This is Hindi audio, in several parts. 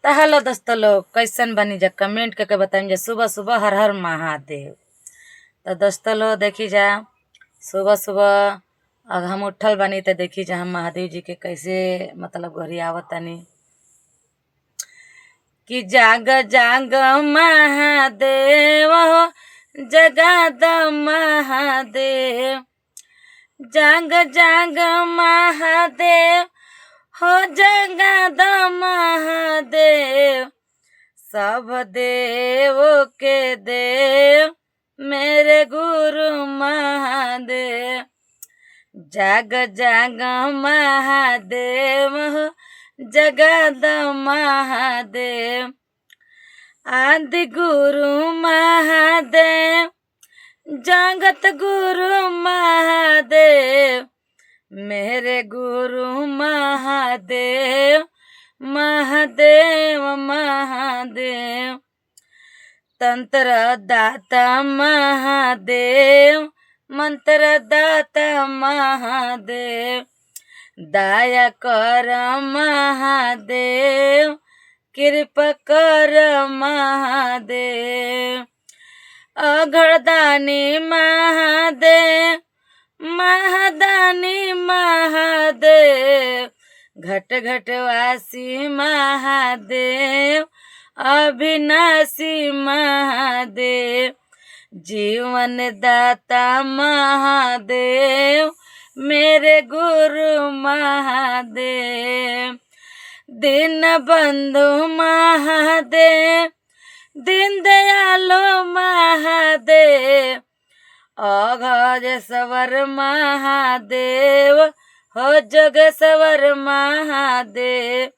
तो हेलो दोस्तों लोग, कैसन बनी जा कमेंट करके बताएं जा। सुबह सुबह हर हर महादेव। तो दोस्तों लोग देखी जा, सुबह सुबह अब हम उठल बनी तो देखी जा हम महादेव जी के कैसे मतलब घरी आवतनी कि जाग जाग महादेव हो, जगा द महादेव। जाग जाग महादेव हो, जगा द महादेव। सब देव के देव मेरे गुरु महादेव। जाग जाग महादेव हो, जगद महादेव। आदि गुरु महादेव, जगत गुरु महादेव। मेरे गुरु महादेव, महादेव महादेव। तंत्र दाता महादेव, मंत्र दाता महादेव। दया कर महादेव, कृपा कर महादेव। अघड़दानी महादेव, महादानी महादेव। घट घटवासी महादेव, अविनाशी महादेव। जीवन दाता महादेव, मेरे गुरु महादेव। दीन बंधु महादेव, दीन दयालु महादेव। अघज सवर महादेव हो, जग सवर महादेव।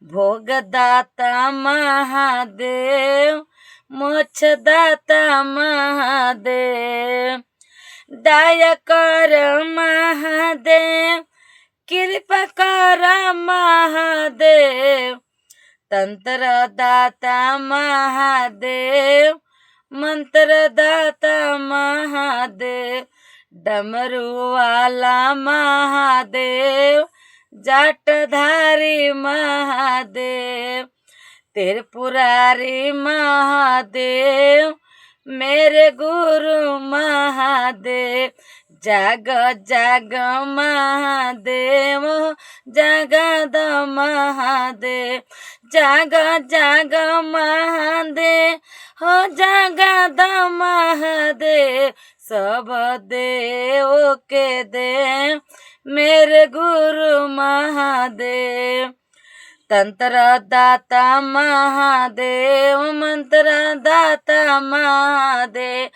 भोगदाता महादेव, मोक्षदाता महादेव। दया कर महादेव, कृपा कर महादेव। तंत्र दाता महादेव, मंत्र दाता महादेव। डमरू वाला महादेव, जाटधारी महादेव। त्रिपुरारी महादेव, मेरे गुरु महादेव। जाग जाग महादेव, जगद महादेव। जाग जाग महादेव हो, जगद महादेव। सब देव के देव मेरे गुरु महादेव। तंत्र दाता महादेव, मंत्र दाता महादेव।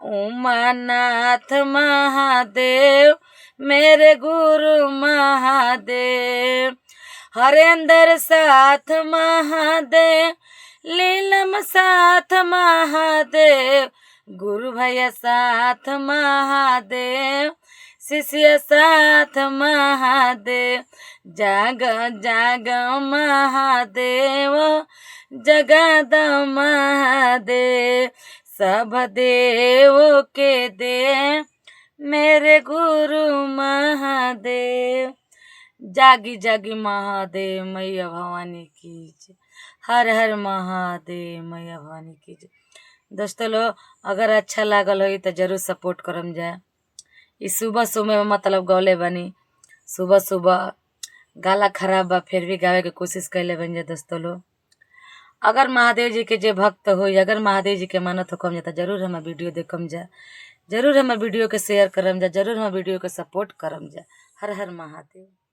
उमानाथ महादेव, मेरे गुरु महादेव। हरेंद्र साथ महादेव, लीलम साथ महादेव। गुरु भैया साथ महादेव, शिष्य साथ महादेव। जाग जाग महादेव, जगद महादेव। सब देव के देव मेरे गुरु महादेव। जागी जागी महादेव, मैया भवानी की जय। हर हर महादेव, मैया भवानी की जय। दोस्तों लोग, अगर अच्छा लागल हो तो जरूर सपोर्ट करम जाए। इस सुबह सुबह मतलब गौले बनी, सुबह सुबह गाला खराब बा फिर भी गावे के कोशिश कैले बन जाए। दोस्तों लोग, अगर महादेव जी के जे भक्त हो, अगर महादेव जी के मानत हो कम जाता, जरूर हम वीडियो देखम जा, जरूर हम वीडियो के शेयर करम जा, जरूर हम वीडियो के सपोर्ट करम जा। हर हर महादेव।